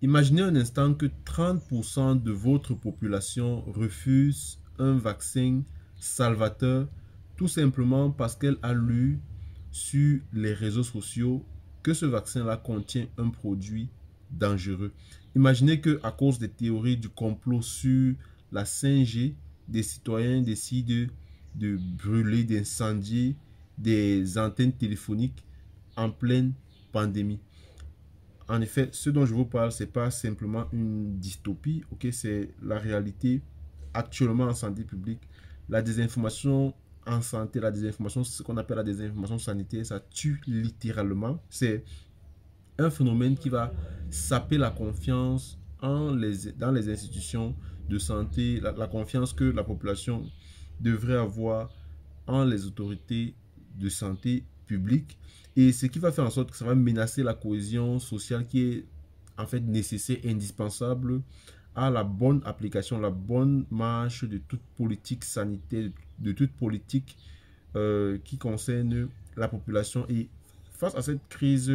Imaginez un instant que 30% de votre population refuse un vaccin salvateur tout simplement parce qu'elle a lu sur les réseaux sociaux que ce vaccin-là contient un produit dangereux. Imaginez que à cause des théories du complot sur la 5G, des citoyens décident de brûler, d'incendier des antennes téléphoniques en pleine pandémie. En effet, ce dont je vous parle, ce n'est pas simplement une dystopie, ok, c'est la réalité actuellement en santé publique. La désinformation en santé, la désinformation, ce qu'on appelle la désinformation sanitaire, ça tue littéralement. C'est un phénomène qui va saper la confiance dans les institutions de santé, la confiance que la population devrait avoir en les autorités de santé publique. Et ce qui va faire en sorte que ça va menacer la cohésion sociale qui est en fait nécessaire, indispensable à la bonne application, la bonne marche de toute politique sanitaire, de toute politique qui concerne la population. Et face à cette crise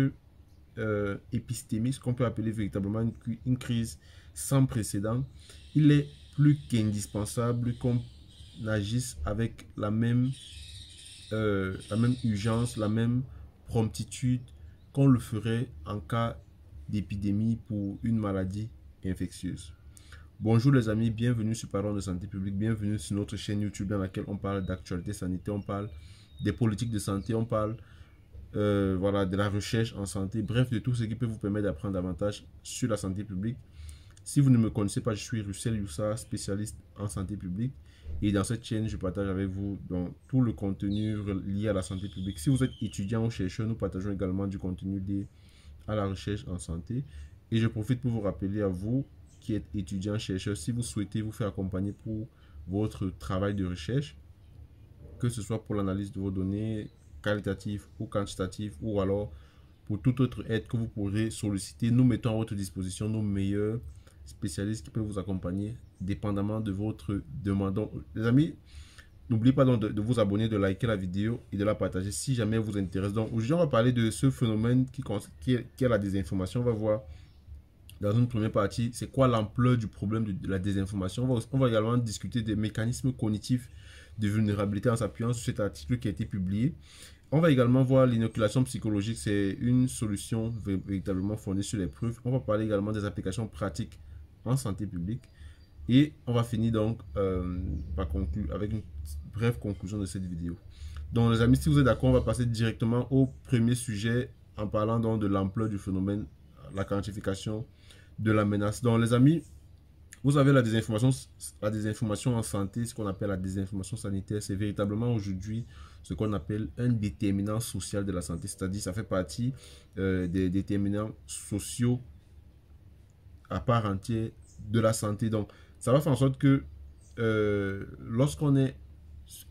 épistémique, qu'on peut appeler véritablement une crise sans précédent, il est plus qu'indispensable qu'on agisse avec la même urgence, la même promptitude qu'on le ferait en cas d'épidémie pour une maladie infectieuse. Bonjour les amis, bienvenue sur Parlons de santé publique, bienvenue sur notre chaîne YouTube dans laquelle on parle d'actualité sanitaire, on parle des politiques de santé, on parle voilà, de la recherche en santé, bref, de tout ce qui peut vous permettre d'apprendre davantage sur la santé publique. Si vous ne me connaissez pas, je suis Russell Youssa, spécialiste en santé publique. Et dans cette chaîne, je partage avec vous donc, tout le contenu lié à la santé publique. Si vous êtes étudiant ou chercheur, nous partageons également du contenu lié à la recherche en santé. Et je profite pour vous rappeler à vous qui êtes étudiant, chercheur, si vous souhaitez vous faire accompagner pour votre travail de recherche, que ce soit pour l'analyse de vos données qualitatives ou quantitatives, ou alors pour toute autre aide que vous pourrez solliciter, nous mettons à votre disposition nos meilleurs spécialistes qui peuvent vous accompagner dépendamment de votre demande. Donc, les amis, n'oubliez pas donc de vous abonner, de liker la vidéo et de la partager si jamais elle vous intéresse. Donc aujourd'hui, on va parler de ce phénomène qui est la désinformation. On va voir dans une première partie, c'est quoi l'ampleur du problème de la désinformation. On va également discuter des mécanismes cognitifs de vulnérabilité en s'appuyant sur cet article qui a été publié. On va également voir l'inoculation psychologique, c'est une solution véritablement fondée sur les preuves. On va parler également des applications pratiques en santé publique. Et on va finir donc par conclure avec une brève conclusion de cette vidéo. Donc les amis, si vous êtes d'accord, on va passer directement au premier sujet en parlant donc de l'ampleur du phénomène, la quantification de la menace. Donc les amis, vous avez la désinformation en santé, ce qu'on appelle la désinformation sanitaire, c'est véritablement aujourd'hui ce qu'on appelle un déterminant social de la santé, c'est-à-dire ça fait partie des déterminants sociaux à part entière de la santé. Donc ça va faire en sorte que lorsqu'on est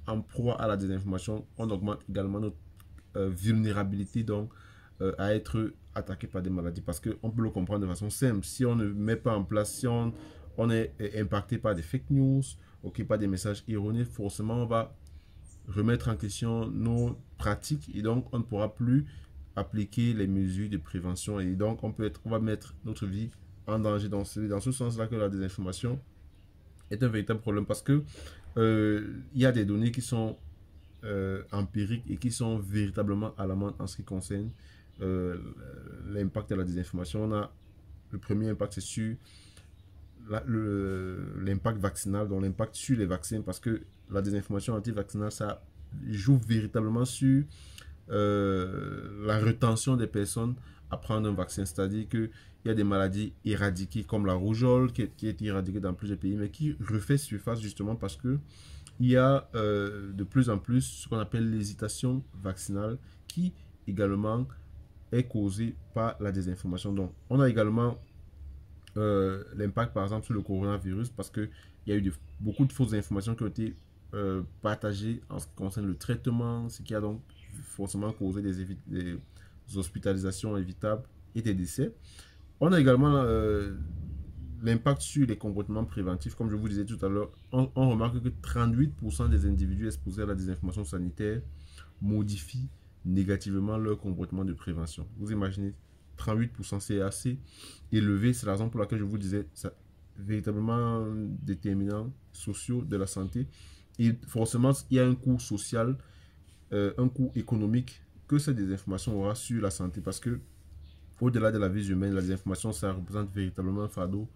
en proie à la désinformation, on augmente également notre vulnérabilité donc à être attaqué par des maladies, parce qu'on peut le comprendre de façon simple. Si on ne met pas en place, si on est impacté par des fake news, ok, par des messages erronés, forcément on va remettre en question nos pratiques et donc on ne pourra plus appliquer les mesures de prévention et donc on va mettre notre vie en danger. Donc c'est dans ce sens-là que la désinformation est un véritable problème, parce que il y a des données qui sont empiriques et qui sont véritablement alarmantes en ce qui concerne l'impact de la désinformation. On a le premier impact, c'est sur l'impact vaccinal, donc l'impact sur les vaccins, parce que la désinformation anti-vaccinale, ça joue véritablement sur la rétention des personnes à prendre un vaccin. C'est-à-dire qu'il y a des maladies éradiquées comme la rougeole qui est éradiquée dans plusieurs pays, mais qui refait surface justement parce que il y a de plus en plus ce qu'on appelle l'hésitation vaccinale qui également est causée par la désinformation. Donc on a également l'impact par exemple sur le coronavirus, parce qu'il y a eu beaucoup de fausses informations qui ont été partagées en ce qui concerne le traitement, ce qui a donc forcément causé des hospitalisations évitables et des décès. On a également l'impact sur les comportements préventifs. Comme je vous disais tout à l'heure, on remarque que 38% des individus exposés à la désinformation sanitaire modifient négativement leur comportement de prévention. Vous imaginez 38%, c'est assez élevé. C'est la raison pour laquelle je vous disais, ça véritablement déterminants sociaux de la santé. Et forcément, il y a un coût social, un coût économique que cette désinformation aura sur la santé. Parce que au-delà de la vie humaine, la désinformation, ça représente véritablement un fardeau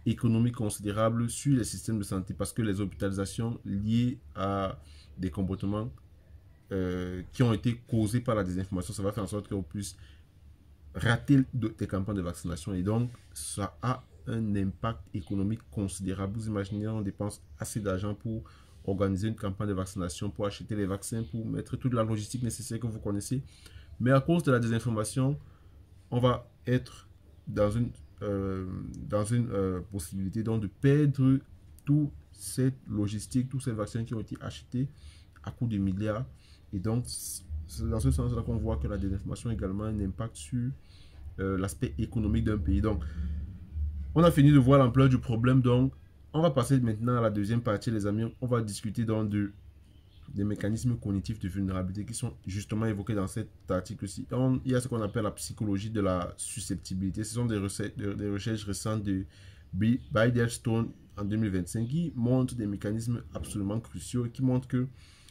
économique considérable sur les systèmes de santé. Parce que les hospitalisations liées à des comportements qui ont été causés par la désinformation, ça va faire en sorte qu'on puisse rater des campagnes de vaccination. Et donc, ça a un impact économique considérable. Vous imaginez, on dépense assez d'argent pour organiser une campagne de vaccination, pour acheter les vaccins, pour mettre toute la logistique nécessaire que vous connaissez. Mais à cause de la désinformation, on va être dans une possibilité donc de perdre toute cette logistique, tous ces vaccins qui ont été achetés à coût de milliards. Et donc, c'est dans ce sens-là qu'on voit que la désinformation a également un impact sur l'aspect économique d'un pays. Donc, on a fini de voir l'ampleur du problème. Donc, on va passer maintenant à la deuxième partie, les amis. On va discuter donc des mécanismes cognitifs de vulnérabilité qui sont justement évoqués dans cet article-ci. Il y a ce qu'on appelle la psychologie de la susceptibilité. Ce sont des recherches récentes de Biderstone en 2025 qui montrent des mécanismes absolument cruciaux et qui montrent que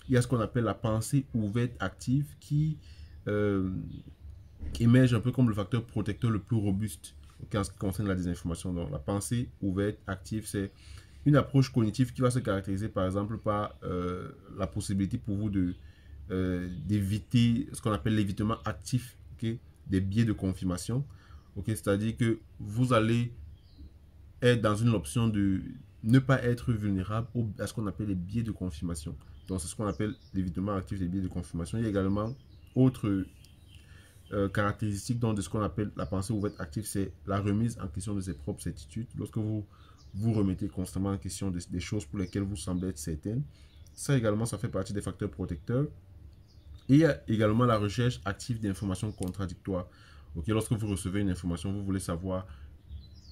il y a ce qu'on appelle la pensée ouverte active qui émerge un peu comme le facteur protecteur le plus robuste en ce qui concerne la désinformation. Donc, la pensée ouverte active, c'est une approche cognitive qui va se caractériser par exemple par la possibilité pour vous d'éviter ce qu'on appelle l'évitement actif, okay, des biais de confirmation. Okay, c'est-à-dire que vous allez être dans une option de ne pas être vulnérable à ce qu'on appelle les biais de confirmation. Donc, c'est ce qu'on appelle l'évitement actif des biais de confirmation. Il y a également autre caractéristique de ce qu'on appelle la pensée ouverte active, c'est la remise en question de ses propres certitudes. Lorsque vous vous remettez constamment en question des choses pour lesquelles vous semblez être certaine, ça également, ça fait partie des facteurs protecteurs. Et il y a également la recherche active d'informations contradictoires. Okay, lorsque vous recevez une information, vous voulez savoir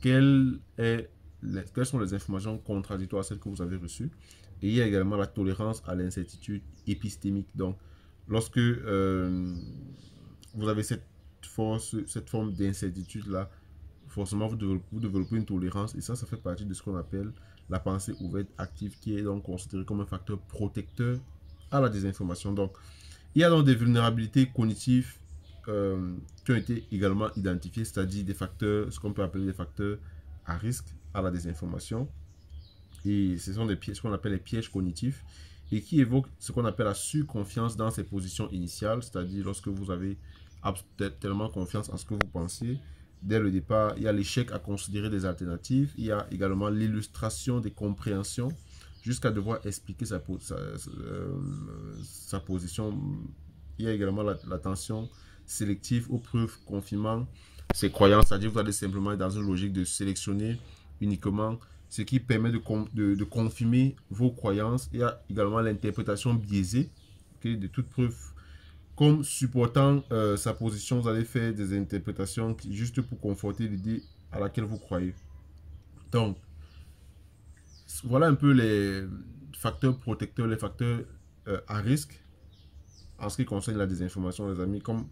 quelles sont les informations contradictoires à celles que vous avez reçues. Et il y a également la tolérance à l'incertitude épistémique. Donc, lorsque vous avez cette forme d'incertitude-là, forcément, vous développez une tolérance. Et ça fait partie de ce qu'on appelle la pensée ouverte active, qui est donc considérée comme un facteur protecteur à la désinformation. Donc, il y a donc des vulnérabilités cognitives qui ont été également identifiées, c'est-à-dire des facteurs, ce qu'on peut appeler des facteurs à risque à la désinformation. Et ce sont ce qu'on appelle les pièges cognitifs et qui évoquent ce qu'on appelle la surconfiance dans ses positions initiales, c'est-à-dire lorsque vous avez tellement confiance en ce que vous pensez. Dès le départ, il y a l'échec à considérer des alternatives. Il y a également l'illustration des compréhensions jusqu'à devoir expliquer sa position. Il y a également l'attention sélective aux preuves confirmant ses croyances. C'est-à-dire que vous allez simplement être dans une logique de sélectionner uniquement ce qui permet de confirmer vos croyances. Il y a également l'interprétation biaisée, okay, de toute preuve. Comme supportant sa position, vous allez faire des interprétations juste pour conforter l'idée à laquelle vous croyez. Donc, voilà un peu les facteurs protecteurs, les facteurs à risque en ce qui concerne la désinformation, les amis. Comme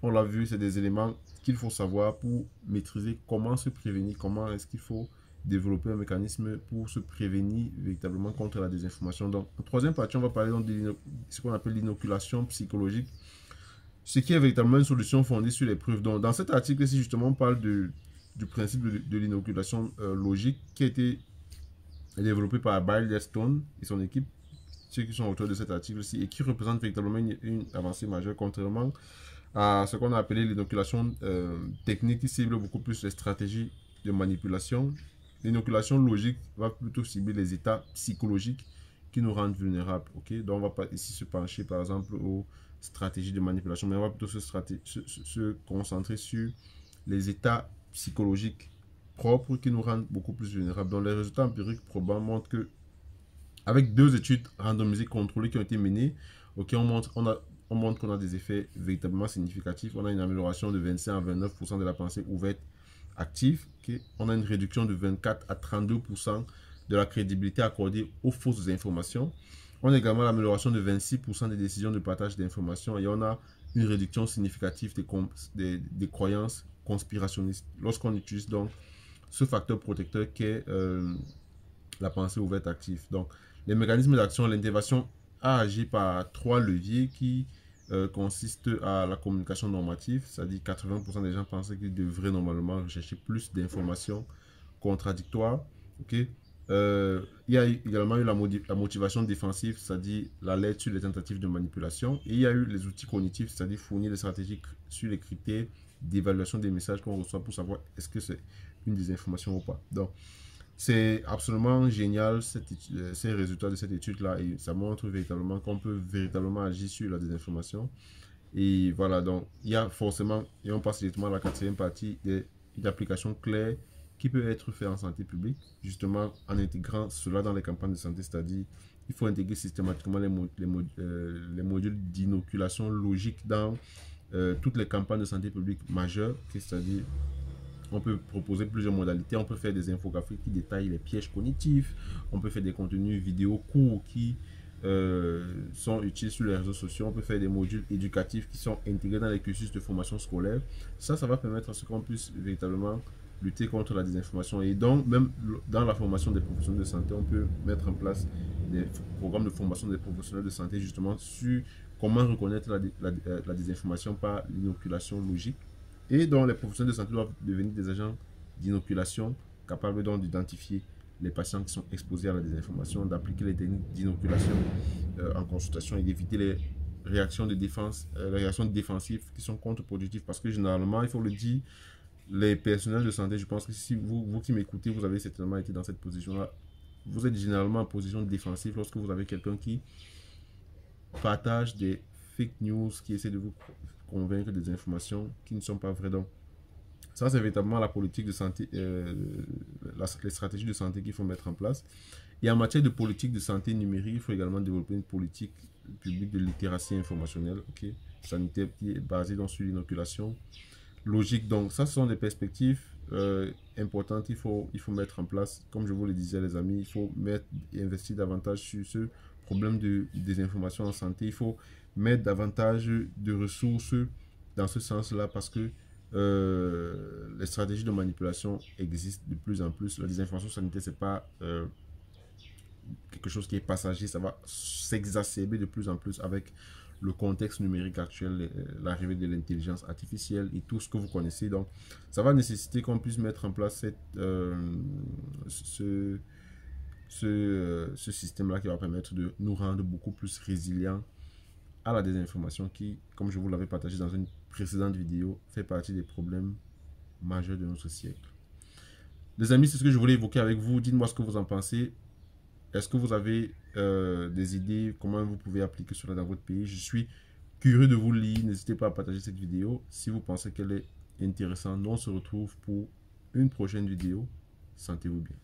on l'a vu, c'est des éléments qu'il faut savoir pour maîtriser comment se prévenir, comment est-ce qu'il faut développer un mécanisme pour se prévenir véritablement contre la désinformation. Donc, en troisième partie, on va parler donc de ce qu'on appelle l'inoculation psychologique, ce qui est véritablement une solution fondée sur les preuves. Donc, dans cet article-ci, justement, on parle du principe de l'inoculation logique qui a été développé par Biderstone et son équipe, ceux qui sont auteurs de cet article-ci, et qui représente véritablement une avancée majeure, contrairement à ce qu'on a appelé l'inoculation technique qui cible beaucoup plus les stratégies de manipulation. L'inoculation logique va plutôt cibler les états psychologiques qui nous rendent vulnérables. Okay? Donc, on va pas ici se pencher, par exemple, aux stratégies de manipulation, mais on va plutôt se concentrer sur les états psychologiques propres qui nous rendent beaucoup plus vulnérables. Donc, les résultats empiriques probants montrent que, avec 2 études randomisées contrôlées qui ont été menées, okay, on montre qu'on a des effets véritablement significatifs. On a une amélioration de 25 à 29% de la pensée ouverte active. Okay. On a une réduction de 24 à 32% de la crédibilité accordée aux fausses informations. On a également l'amélioration de 26% des décisions de partage d'informations et on a une réduction significative des croyances conspirationniste. Lorsqu'on utilise donc ce facteur protecteur qui est la pensée ouverte active. Donc, les mécanismes d'action, l'intervention a agi par 3 leviers qui consistent à la communication normative, c'est-à-dire 80% des gens pensaient qu'ils devraient normalement rechercher plus d'informations contradictoires. Ok. Il y a également eu la motivation défensive, c'est-à-dire l'alerte sur les tentatives de manipulation. Et il y a eu les outils cognitifs, c'est-à-dire fournir des stratégies sur les critères d'évaluation des messages qu'on reçoit pour savoir est-ce que c'est une désinformation ou pas. Donc, c'est absolument génial ces résultats de cette étude-là et ça montre véritablement qu'on peut véritablement agir sur la désinformation. Et voilà, donc il y a forcément, et on passe directement à la quatrième partie, une application claire qui peut être faite en santé publique, justement en intégrant cela dans les campagnes de santé, c'est-à-dire il faut intégrer systématiquement les modules d'inoculation logique dans toutes les campagnes de santé publique majeures, c'est-à-dire on peut proposer plusieurs modalités. On peut faire des infographiques qui détaillent les pièges cognitifs. On peut faire des contenus vidéo courts qui sont utiles sur les réseaux sociaux. On peut faire des modules éducatifs qui sont intégrés dans les cursus de formation scolaire. Ça va permettre à ce qu'on puisse véritablement lutter contre la désinformation. Et donc, même dans la formation des professionnels de santé, on peut mettre en place des programmes de formation des professionnels de santé justement sur comment reconnaître la désinformation par l'inoculation logique. Et donc, les professionnels de santé doivent devenir des agents d'inoculation capables donc d'identifier les patients qui sont exposés à la désinformation, d'appliquer les techniques d'inoculation en consultation et d'éviter les réactions de défense, les réactions défensives qui sont contre-productives. Parce que généralement, il faut le dire, les personnels de santé, je pense que si vous qui m'écoutez, vous avez certainement été dans cette position-là, vous êtes généralement en position défensive lorsque vous avez quelqu'un qui partage des fake news, qui essaie de vous convaincre des informations qui ne sont pas vraies. Donc, ça, c'est véritablement la politique de santé, les stratégies de santé qu'il faut mettre en place. Et en matière de politique de santé numérique, il faut également développer une politique publique de littératie informationnelle, sanitaire, qui est basée donc sur l'inoculation logique. Donc, ça, ce sont des perspectives importantes qu'il faut mettre en place. Comme je vous le disais, les amis, il faut mettre et investir davantage sur ce problème de désinformation en santé. Il faut mettre davantage de ressources dans ce sens-là parce que les stratégies de manipulation existent de plus en plus. La désinformation sanitaire, c'est pas quelque chose qui est passager, ça va s'exacerber de plus en plus avec le contexte numérique actuel, l'arrivée de l'intelligence artificielle et tout ce que vous connaissez. Donc, ça va nécessiter qu'on puisse mettre en place ce système-là qui va permettre de nous rendre beaucoup plus résilients à la désinformation qui, comme je vous l'avais partagé dans une précédente vidéo, fait partie des problèmes majeurs de notre siècle. Les amis, c'est ce que je voulais évoquer avec vous. Dites-moi ce que vous en pensez. Est-ce que vous avez des idées, comment vous pouvez appliquer cela dans votre pays? Je suis curieux de vous lire. N'hésitez pas à partager cette vidéo si vous pensez qu'elle est intéressante. Nous, on se retrouve pour une prochaine vidéo. Sentez-vous bien.